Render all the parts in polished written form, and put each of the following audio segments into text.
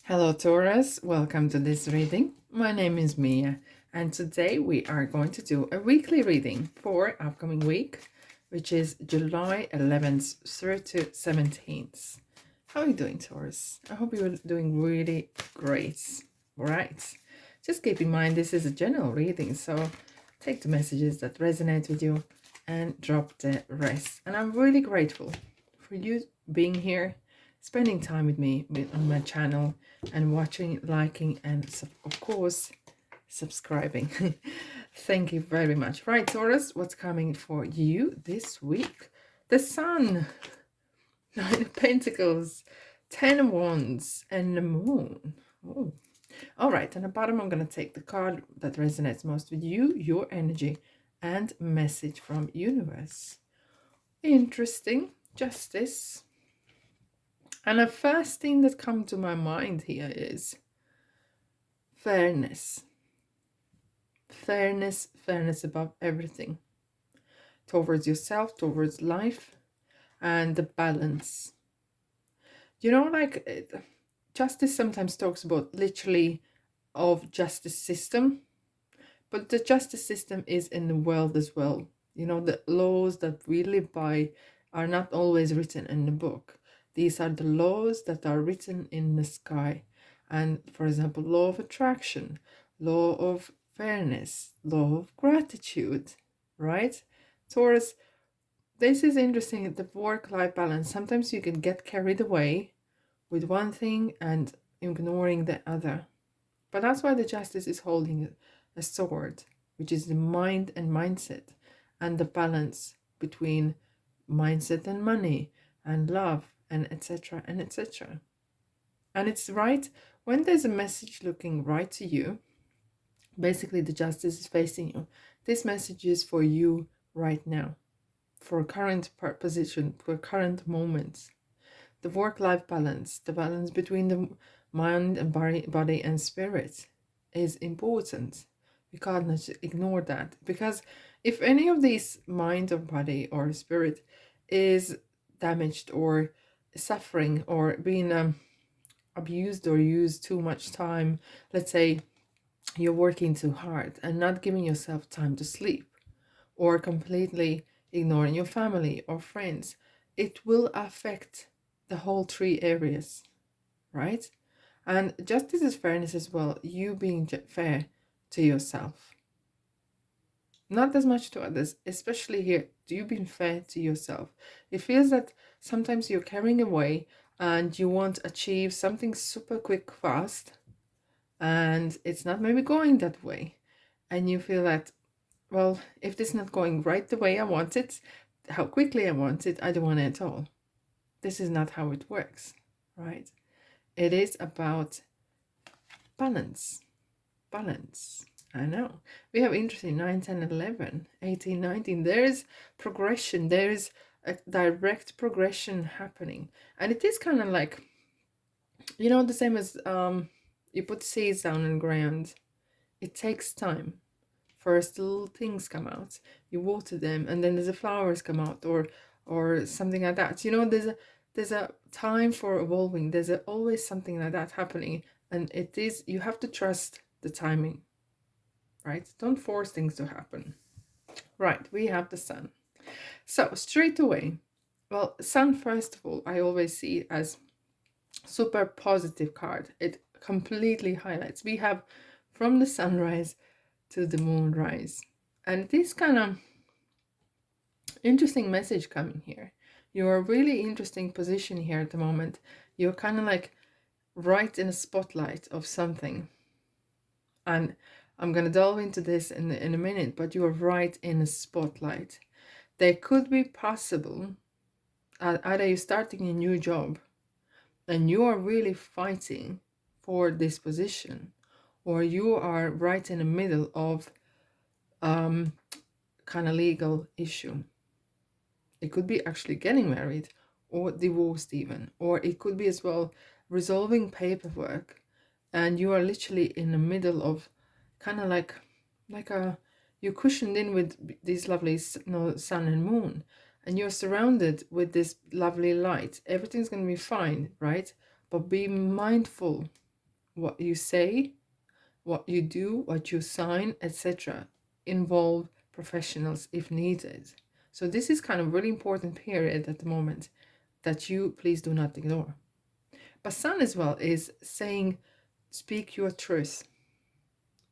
Hello, Taurus. Welcome to this reading. My name is Mia, and today we are going to do a weekly reading for upcoming week, which is July 11th through to 17th. How are you doing, Taurus? I hope you're doing really great. Right. Just keep in mind this is a general reading, so take the messages that resonate with you and drop the rest. And I'm really grateful for you being here, spending time with me on my channel, and watching, liking, and of course subscribing. Thank you very much. Right, Taurus, what's coming for you this week? The Sun, Nine of Pentacles, Ten of Wands, and the Moon. Oh. All right, on the bottom I'm going to take the card that resonates most with you, your energy, and message from universe. Interesting. Justice. And the first thing that comes to my mind here is fairness. Fairness above everything. Towards yourself, towards life, and the balance. You know, like justice sometimes talks about literally of justice system, but the justice system is in the world as well. You know, the laws that we live by are not always written in the book. These are the laws that are written in the sky. And for example, law of attraction, law of fairness, law of gratitude, right? Taurus, this is interesting, the work-life balance. Sometimes you can get carried away with one thing and ignoring the other. But that's why the justice is holding a sword, which is the mind and mindset, and the balance between mindset and money and love and etc. and etc. And it's right when there's a message looking right to you. Basically, the justice is facing you. This message is for you right now, for current position, for current moments. The work-life balance, the balance between the mind and body and spirit is important. We can't ignore that, because if any of these mind or body or spirit is damaged or suffering or being abused or used too much time, let's say you're working too hard and not giving yourself time to sleep, or completely ignoring your family or friends, it will affect the whole three areas, right? And justice is fairness as well, you being fair to yourself. Not as much to others, especially here, you being fair to yourself. It feels that sometimes you're carrying away and you want to achieve something super quick, fast, and it's not maybe going that way. And you feel that, well, if this is not going right the way I want it, how quickly I want it, I don't want it at all. This is not how it works, right? It is about balance. Balance. I know. We have interesting 9, 10, 11, 18, 19. There's progression. There's a direct progression happening. And it is kind of like, you know, the same as you put seeds down in the ground. It takes time. First, little things come out. You water them, and then there's the flowers come out, or something like that. You know, there's a time for evolving. There's always something like that happening, and it is, you have to trust the timing, right? Don't force things to happen. Right, we have the Sun. So straight away, well, Sun, first of all, I always see it as super positive card. It completely highlights. We have from the sunrise to the moonrise, and this kind of interesting message coming here. You're a really interesting position here at the moment. You're kind of like right in a spotlight of something, and I'm going to delve into this in a minute, but you're right in a spotlight. There could be possible, either you're starting a new job and you are really fighting for this position, or you are right in the middle of kind of legal issue. It could be actually getting married or divorced even, or it could be as well resolving paperwork, and you are literally in the middle of kind of like you're cushioned in with these lovely sun and moon, and you're surrounded with this lovely light. Everything's going to be fine, right? But be mindful what you say, what you do, what you sign, etc. Involve professionals if needed. So this is kind of really important period at the moment that you please do not ignore. But Sun as well is saying, speak your truth.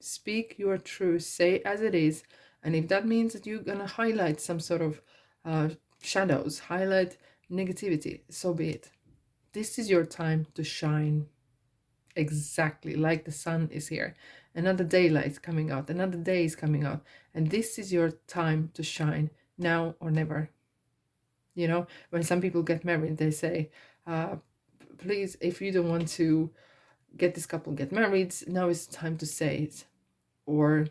Speak your truth. Say as it is. And if that means that you're gonna highlight some sort of shadows, highlight negativity, so be it. This is your time to shine. Exactly like the sun is here. Another daylight coming out, another day is coming out. And this is your time to shine, now or never. You know, when some people get married, they say, please, if you don't want to get this couple get married, now is time to say it. Or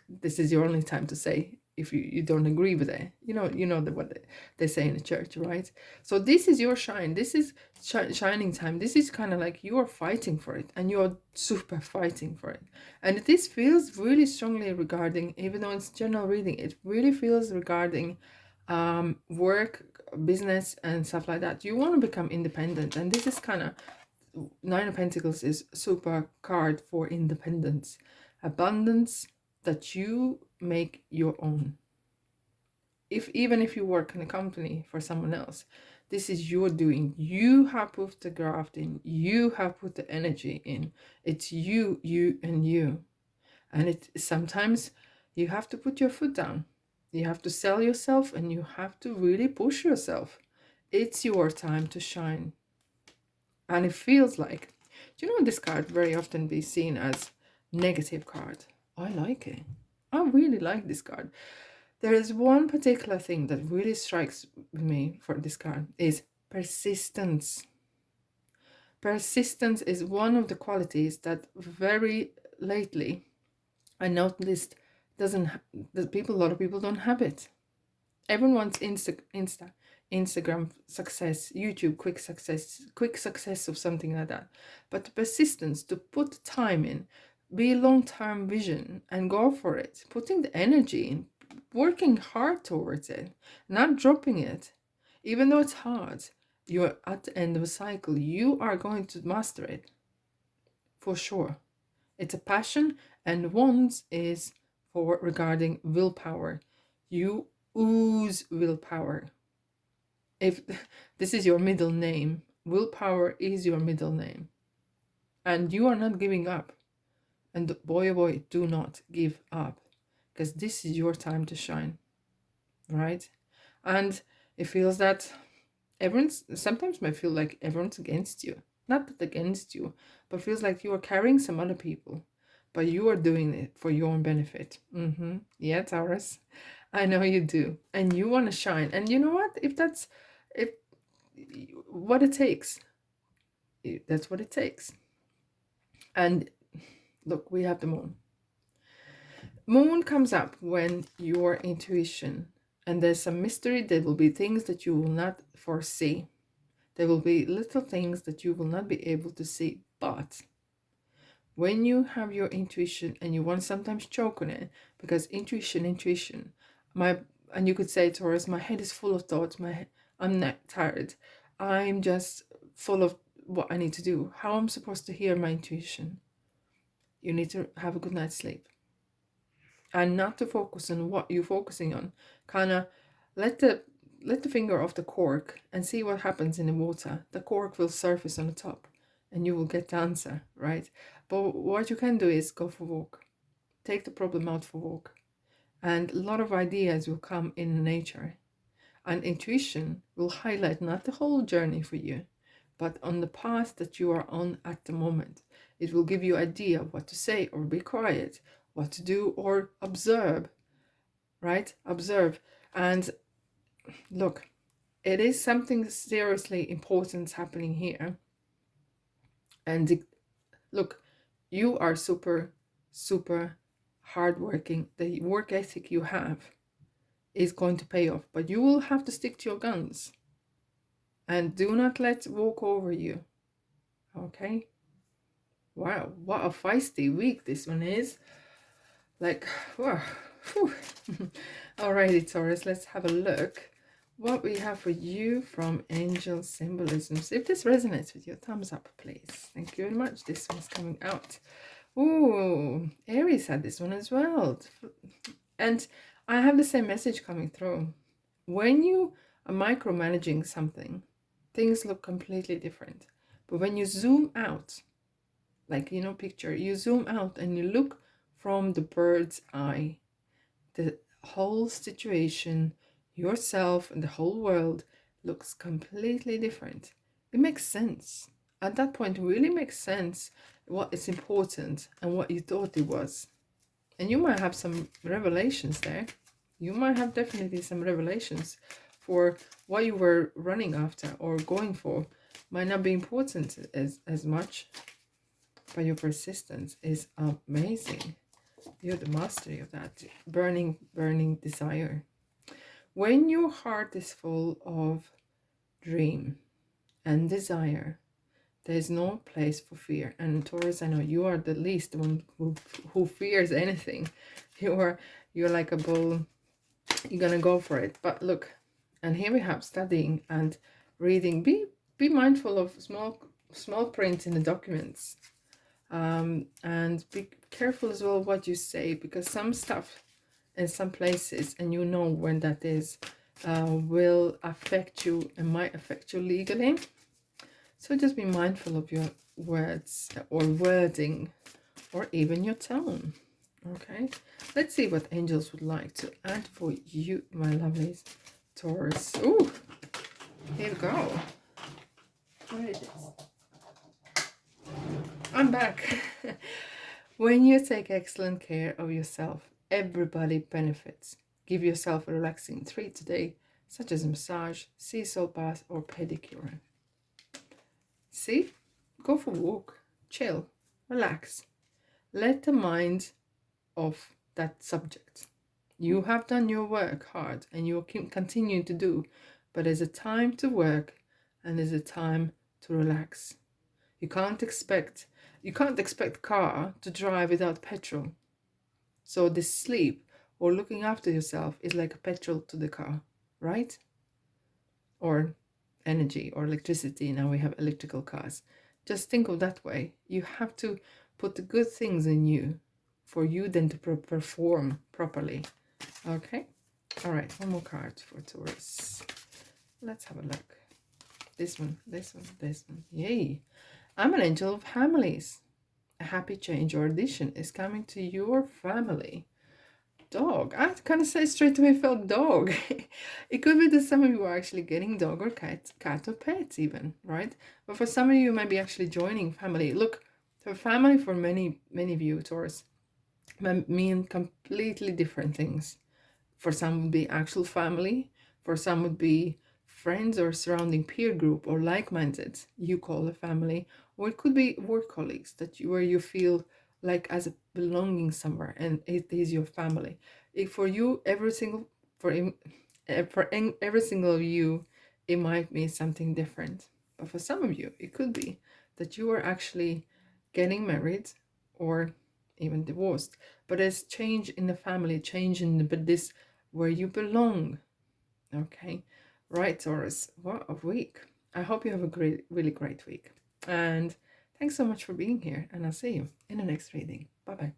this is your only time to say if you don't agree with it. You know what they say in the church, right? So this is your shine. This is shining time. This is kind of like you are fighting for it, and you're super fighting for it. And this feels really strongly regarding, even though it's general reading, it really feels regarding work, business, and stuff like that. You want to become independent, and this is kind of Nine of Pentacles is super card for independence, abundance, that you make your own. Even if you work in a company for someone else, this is your doing. You have put the graft in. You have put the energy in. It's you, and you. And it sometimes you have to put your foot down. You have to sell yourself, and you have to really push yourself. It's your time to shine. And it feels like, do you know, this card very often be seen as negative card. I like it. I really like this card. There is one particular thing that really strikes me for this card is persistence. Persistence is one of the qualities that very lately I noticed a lot of people don't have it. Everyone wants Instagram success, YouTube quick success of something like that. But the persistence to put time in, be long-term vision and go for it, putting the energy in, working hard towards it, not dropping it, even though it's hard, you're at the end of a cycle. You are going to master it for sure. It's a passion, and Wands is for regarding willpower. You ooze willpower. If this is your middle name, willpower is your middle name, and you are not giving up. And boy, oh boy, do not give up, because this is your time to shine, right? And it feels that everyone's, sometimes might feel like everyone's against you. Not that against you, but feels like you are carrying some other people, but you are doing it for your own benefit. Yeah, Taurus, I know you do, and you want to shine. And you know what? If what it takes, that's what it takes. And look, we have the moon. Moon comes up when your intuition, and there's some mystery. There will be things that you will not foresee. There will be little things that you will not be able to see. But when you have your intuition, and you want to sometimes choke on it, because intuition, and you could say, Taurus, my head is full of thoughts. I'm not tired. I'm just full of what I need to do. How I'm supposed to hear my intuition? You need to have a good night's sleep. And not to focus on what you're focusing on. Kind of let the finger off the cork and see what happens in the water. The cork will surface on the top, and you will get the answer, right? But what you can do is go for a walk. Take the problem out for a walk. And a lot of ideas will come in nature. And intuition will highlight not the whole journey for you, but on the path that you are on at the moment. It will give you idea what to say or be quiet, what to do or observe, right? Observe. And look, it is something seriously important happening here. And look, you are super, super hardworking. The work ethic you have is going to pay off, but you will have to stick to your guns, and do not let walk over you. Okay? Wow, what a feisty week this one is. Like, wow. Alrighty, Taurus, let's have a look. what we have for you from angel symbolisms. If this resonates with you, thumbs up, please. Thank you very much. This one's coming out. Ooh, Aries had this one as well. And I have the same message coming through. When you are micromanaging something, things look completely different. But when you zoom out, like, you know, picture, you zoom out and you look from the bird's eye, the whole situation, yourself, and the whole world looks completely different. It makes sense. At that point, it really makes sense what is important and what you thought it was. And you might have some revelations there. You might have definitely some revelations for what you were running after or going for. Might not be important as much, but your persistence is amazing. You're the mastery of that. Burning, burning desire. When your heart is full of dream and desire, there's no place for fear. And Taurus, I know you are the least one who fears anything. You're like a bull. You're gonna go for it. But look, and here we have studying and reading. Be mindful of small print in the documents. And be careful as well what you say, because some stuff in some places, and you know when that is, will affect you and might affect you legally. So just be mindful of your words or wording, or even your tone. Okay, let's see what angels would like to add for you, my lovelies. Taurus. Ooh, here we go. What is this? I'm back. When you take excellent care of yourself, everybody benefits. Give yourself a relaxing treat today, such as a massage, sea salt bath, or pedicure. See? Go for a walk, chill, relax. Let the mind off that subject. You have done your work hard and you will continue to do, but there's a time to work and there's a time to relax. You can't expect car to drive without petrol. So this sleep or looking after yourself is like a petrol to the car, right? Or energy or electricity. Now we have electrical cars. Just think of that way. You have to put the good things in you for you then to perform properly. Okay? All right, one more card for Taurus. Let's have a look. This one. Yay. I'm an angel of families. A happy change or addition is coming to your family. Dog. I kind of say straight away felt dog. It could be that some of you are actually getting dog or cat or pets even, right? But for some of you, might be actually joining family. Look, the family for many of you, Taurus, might mean completely different things. For some would be actual family. For some would be friends or surrounding peer group or like-minded you call a family, or it could be work colleagues where you feel like as a belonging somewhere and it is your family. For you, every single of you, it might mean something different. But for some of you, it could be that you are actually getting married or even divorced, but there's change in the family, change in this where you belong. Okay, right, Taurus, what a week. I hope you have a really great week, and thanks so much for being here, and I'll see you in the next reading. Bye bye.